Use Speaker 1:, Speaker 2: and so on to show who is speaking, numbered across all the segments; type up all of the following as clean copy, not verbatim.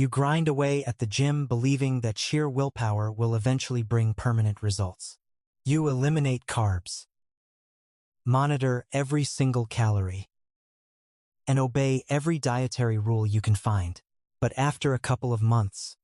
Speaker 1: You grind away at the gym believing that sheer willpower will eventually bring permanent results. You eliminate carbs, monitor every single calorie, and obey every dietary rule you can find. But after a couple of months,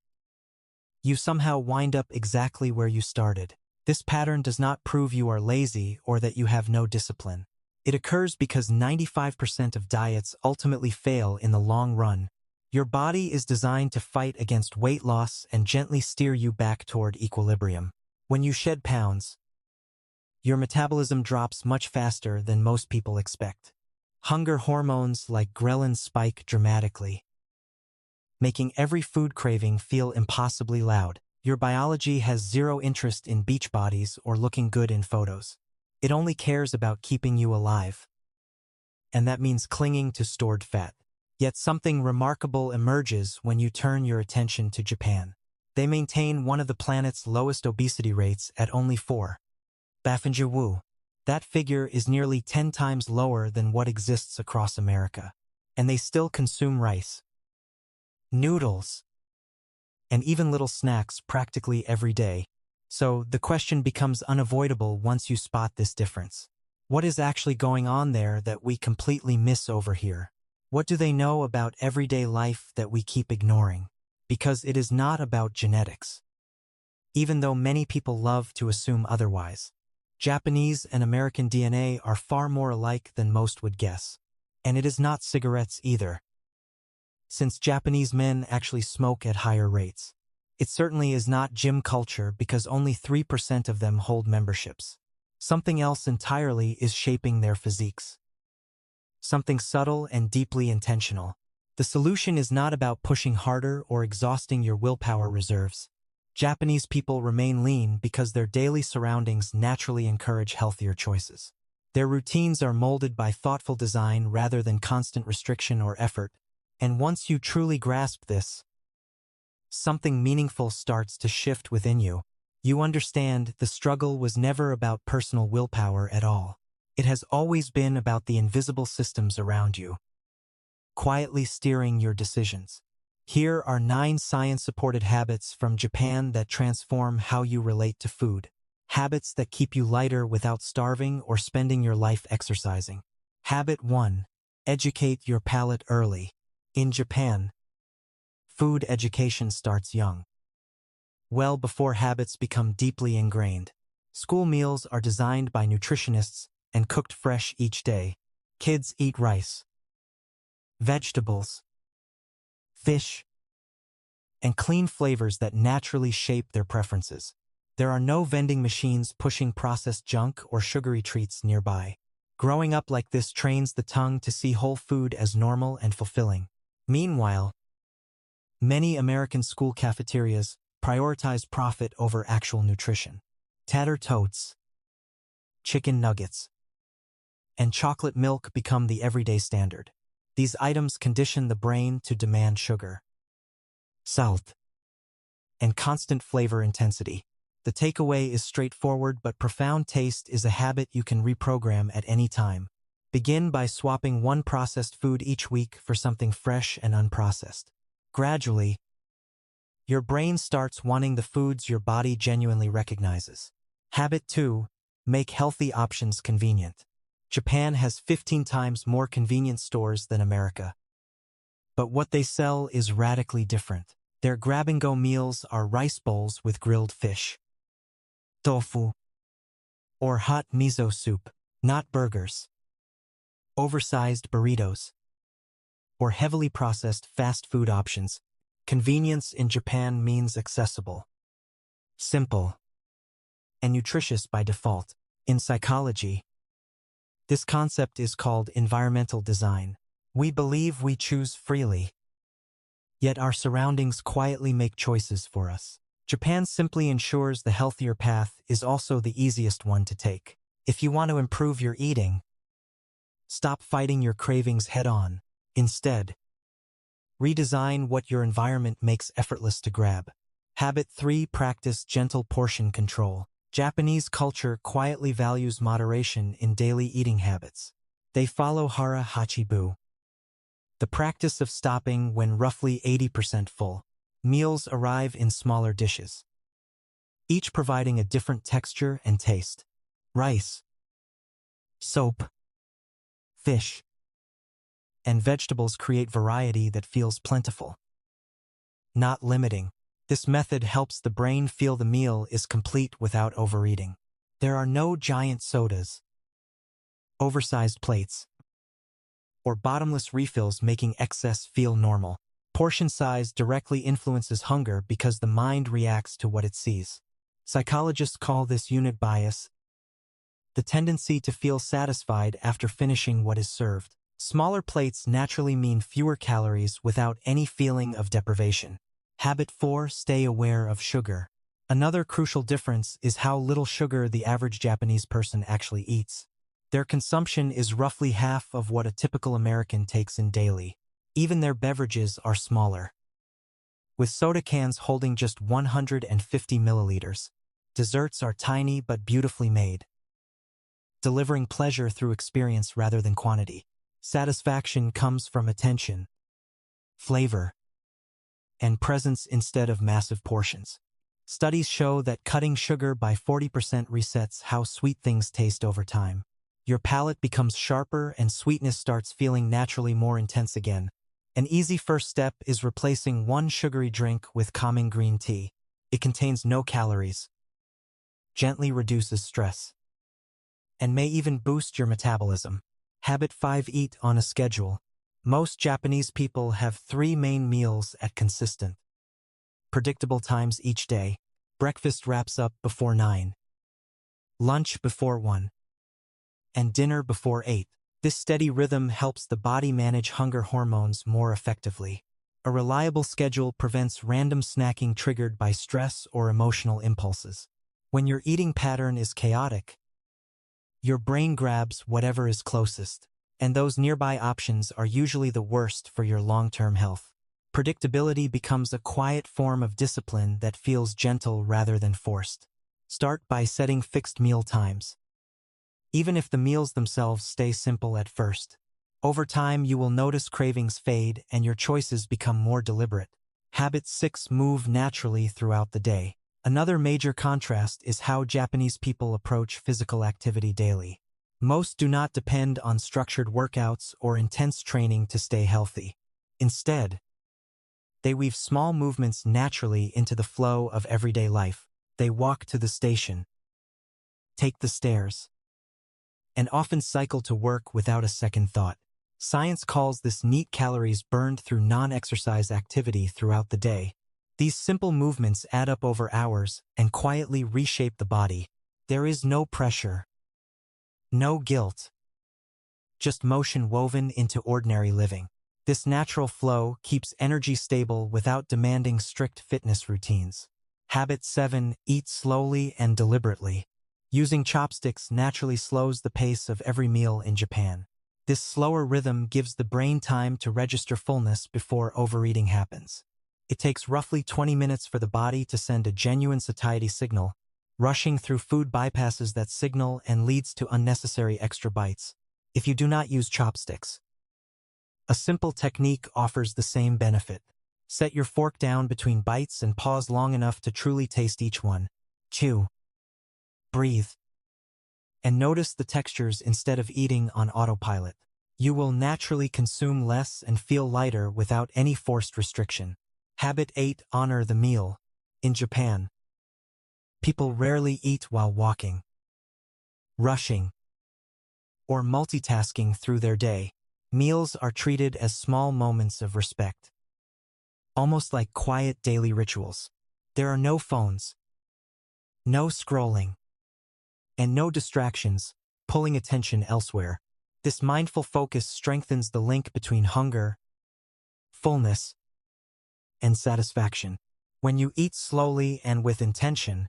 Speaker 1: you somehow wind up exactly where you started. This pattern does not prove you are lazy or that you have no discipline. It occurs because 95% of diets ultimately fail in the long run. Your body is designed to fight against weight loss and gently steer you back toward equilibrium. When you shed pounds, your metabolism drops much faster than most people expect. Hunger hormones like ghrelin spike dramatically, making every food craving feel impossibly loud. Your biology has zero interest in beach bodies or looking good in photos. It only cares about keeping you alive. And that means clinging to stored fat. Yet something remarkable emerges when you turn your attention to Japan. They maintain one of the planet's lowest obesity rates at only 4. Baffenjiwu. That figure is nearly 10 times lower than what exists across America. And they still consume rice, noodles, and even little snacks practically every day. So the question becomes unavoidable once you spot this difference. What is actually going on there that we completely miss over here? What do they know about everyday life that we keep ignoring? Because it is not about genetics. Even though many people love to assume otherwise. Japanese and American DNA are far more alike than most would guess. And it is not cigarettes either, since Japanese men actually smoke at higher rates. It certainly is not gym culture because only 3% of them hold memberships. Something else entirely is shaping their physiques. Something subtle and deeply intentional. The solution is not about pushing harder or exhausting your willpower reserves. Japanese people remain lean because their daily surroundings naturally encourage healthier choices. Their routines are molded by thoughtful design rather than constant restriction or effort. And once you truly grasp this, something meaningful starts to shift within you. You understand the struggle was never about personal willpower at all. It has always been about the invisible systems around you, quietly steering your decisions. Here are 9 science-supported habits from Japan that transform how you relate to food. Habits that keep you lighter without starving or spending your life exercising. Habit 1. Educate your palate early. In Japan, food education starts young. Well before habits become deeply ingrained. School meals are designed by nutritionists and cooked fresh each day. Kids eat rice, vegetables, fish, and clean flavors that naturally shape their preferences. There are no vending machines pushing processed junk or sugary treats nearby. Growing up like this trains the tongue to see whole food as normal and fulfilling. Meanwhile, many American school cafeterias prioritize profit over actual nutrition. Tater tots, chicken nuggets, and chocolate milk become the everyday standard. These items condition the brain to demand sugar, salt, and constant flavor intensity. The takeaway is straightforward, but profound. Taste is a habit you can reprogram at any time. Begin by swapping one processed food each week for something fresh and unprocessed. Gradually, your brain starts wanting the foods your body genuinely recognizes. Habit 2. Make healthy options convenient. Japan has 15 times more convenience stores than America. But what they sell is radically different. Their grab-and-go meals are rice bowls with grilled fish, tofu, or hot miso soup, not burgers, oversized burritos, or heavily processed fast food options. Convenience in Japan means accessible, simple, and nutritious by default. In psychology, this concept is called environmental design. We believe we choose freely, yet our surroundings quietly make choices for us. Japan simply ensures the healthier path is also the easiest one to take. If you want to improve your eating, stop fighting your cravings head-on. Instead, redesign what your environment makes effortless to grab. Habit 3. Practice gentle portion control. Japanese culture quietly values moderation in daily eating habits. They follow hara hachibu, The practice of stopping when roughly 80% full. Meals arrive in smaller dishes, each providing a different texture and taste. Rice, soap, fish, and vegetables create variety that feels plentiful, not limiting. This method helps the brain feel the meal is complete without overeating. There are no giant sodas, oversized plates, or bottomless refills making excess feel normal. Portion size directly influences hunger because the mind reacts to what it sees. Psychologists call this unit bias, the tendency to feel satisfied after finishing what is served. Smaller plates naturally mean fewer calories without any feeling of deprivation. Habit 4. Stay aware of sugar. Another crucial difference is how little sugar the average Japanese person actually eats. Their consumption is roughly half of what a typical American takes in daily. Even their beverages are smaller, with soda cans holding just 150 milliliters. Desserts are tiny but beautifully made, delivering pleasure through experience rather than quantity. Satisfaction comes from attention, flavor, and presence instead of massive portions. Studies show that cutting sugar by 40% resets how sweet things taste over time. Your palate becomes sharper and sweetness starts feeling naturally more intense again. An easy first step is replacing one sugary drink with calming green tea. It contains no calories, gently reduces stress, and may even boost your metabolism. Habit 5. Eat on a schedule. Most Japanese people have 3 main meals at consistent, predictable times each day. Breakfast wraps up before 9, lunch before 1, and dinner before 8. This steady rhythm helps the body manage hunger hormones more effectively. A reliable schedule prevents random snacking triggered by stress or emotional impulses. When your eating pattern is chaotic, your brain grabs whatever is closest, and those nearby options are usually the worst for your long-term health. Predictability becomes a quiet form of discipline that feels gentle rather than forced. Start by setting fixed meal times, even if the meals themselves stay simple at first. Over time, you will notice cravings fade and your choices become more deliberate. Habit 6. Move naturally throughout the day. Another major contrast is how Japanese people approach physical activity daily. Most do not depend on structured workouts or intense training to stay healthy. Instead, they weave small movements naturally into the flow of everyday life. They walk to the station, take the stairs, and often cycle to work without a second thought. Science calls this neat calories burned through non-exercise activity throughout the day. These simple movements add up over hours and quietly reshape the body. There is no pressure, no guilt, just motion woven into ordinary living. This natural flow keeps energy stable without demanding strict fitness routines. Habit 7. Eat slowly and deliberately. Using chopsticks naturally slows the pace of every meal in Japan. This slower rhythm gives the brain time to register fullness before overeating happens. It takes roughly 20 minutes for the body to send a genuine satiety signal. Rushing through food bypasses that signal and leads to unnecessary extra bites. If you do not use chopsticks, a simple technique offers the same benefit. Set your fork down between bites and pause long enough to truly taste each one. Chew, breathe, and notice the textures instead of eating on autopilot. You will naturally consume less and feel lighter without any forced restriction. Habit 8. Honor the meal. In Japan, people rarely eat while walking, rushing, or multitasking through their day. Meals are treated as small moments of respect, almost like quiet daily rituals. There are no phones, no scrolling, and no distractions, pulling attention elsewhere. This mindful focus strengthens the link between hunger, fullness, and satisfaction. When you eat slowly and with intention,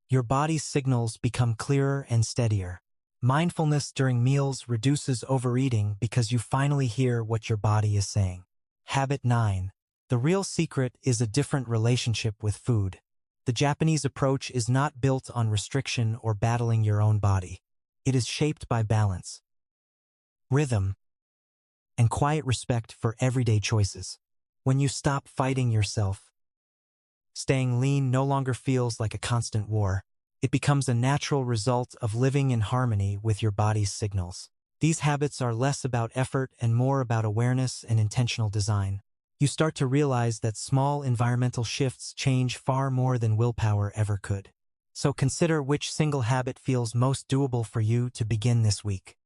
Speaker 1: your body's signals become clearer and steadier. Mindfulness during meals reduces overeating because you finally hear what your body is saying. Habit 9. The real secret is a different relationship with food. The Japanese approach is not built on restriction or battling your own body. It is shaped by balance, rhythm, and quiet respect for everyday choices. When you stop fighting yourself, staying lean no longer feels like a constant war. It becomes a natural result of living in harmony with your body's signals. These habits are less about effort and more about awareness and intentional design. You start to realize that small environmental shifts change far more than willpower ever could. So consider which single habit feels most doable for you to begin this week.